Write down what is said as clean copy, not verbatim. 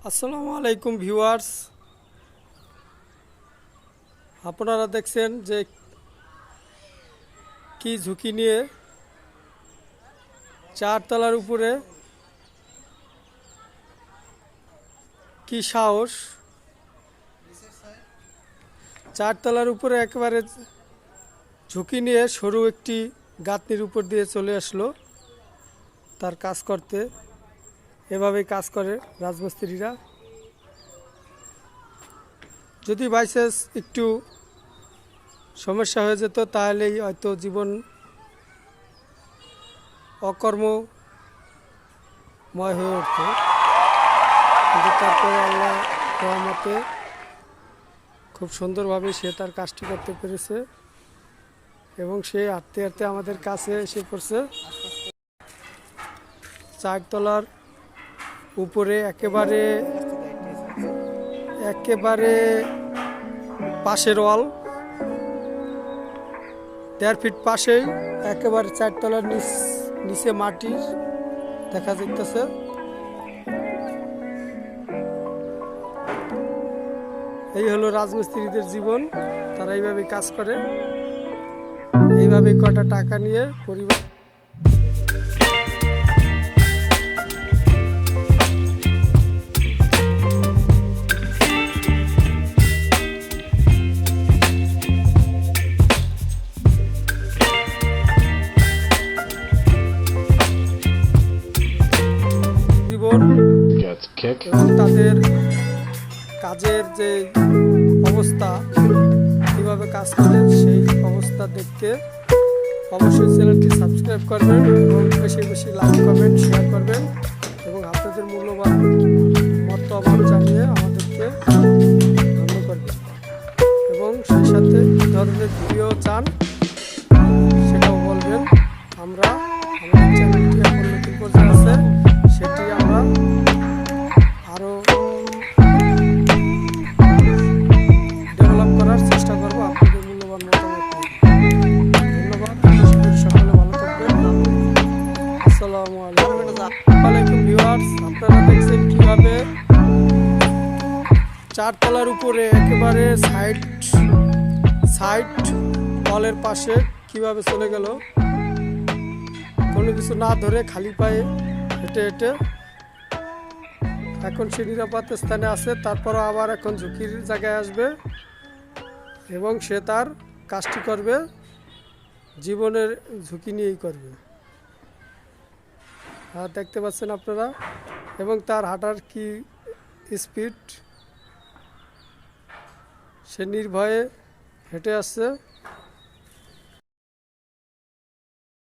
আসসালামু আলাইকুম ভিউয়ার্স, আপনারা দেখছেন যে কি ঝুঁকি নিয়ে চারতলার উপরে কি সাহস। চারতলার উপরে একেবারে ঝুঁকি নিয়ে সরু একটি গাঁথনির উপর দিয়ে চলে আসলো তার কাজ করতে। এভাবেই কাজ করে রাজমিস্ত্রিরা। যদি বাইচান্স একটু সমস্যা হয়ে যেত তাহলেই হয়তো জীবন অকর্মময় হয়ে উঠত, কিন্তু তারপরে আল্লাহ রহমতে খুব সুন্দরভাবে সে তার কাজটি করতে পেরেছে এবং সে হাঁটতে হাঁটতে আমাদের কাছে এসে পড়ছে। চারতলার উপরে একেবারে একেবারে পাশের ওয়াল 1.5 ফিট পাশেই একেবারে চারতলার নিচে মাটির দেখা যাইতেছে। এই হলো রাজমিস্ত্রিদের জীবন। তারা এইভাবে কাজ করে, এইভাবে কটা টাকা নিয়ে পরিবার জীবন এবং তাদের কাজের যে অবস্থা, কীভাবে কাজ করে সেই অবস্থা দেখতে অবশ্যই চ্যানেলটি সাবস্ক্রাইব করবেন এবং বেশি বেশি লাইক কমেন্ট শেয়ার করবেন এবং আপনাদের মূল্যবান মতামত জানিয়ে আমাদেরকে ধন্য করবেন এবং সেই সাথে কী ধরনের ভিডিও চান সেটাও বলবেন। আমরা আমাদের চ্যানেলটি এখন নতুন পর্যায়ে আছে, সেটি আমরা আরও ডেভেলপ করার চেষ্টা করব আপনাদের মূল্যবান মতামত। ধন্যবাদ, সকলে ভালো থাকবেন। আসসালামু আলাইকুম ভিউয়ার্স, আপনারা দেখছেন কীভাবে চারতলার উপরে একেবারে সাইড ওয়ালের পাশে কিভাবে চলে গেল, কোনো কিছু না ধরে খালি পায়ে হেঁটে হেঁটে। এখন সে নিরাপদ স্থানে আছে, তারপরও আবার এখন ঝুঁকির জায়গায় আসবে এবং সে তার কাজটি করবে, জীবনের ঝুঁকি নিয়েই করবে। আর দেখতে পাচ্ছেন আপনারা, এবং তার হাঁটার কি স্পিড, সে নির্ভয়ে হেঁটে আসছে।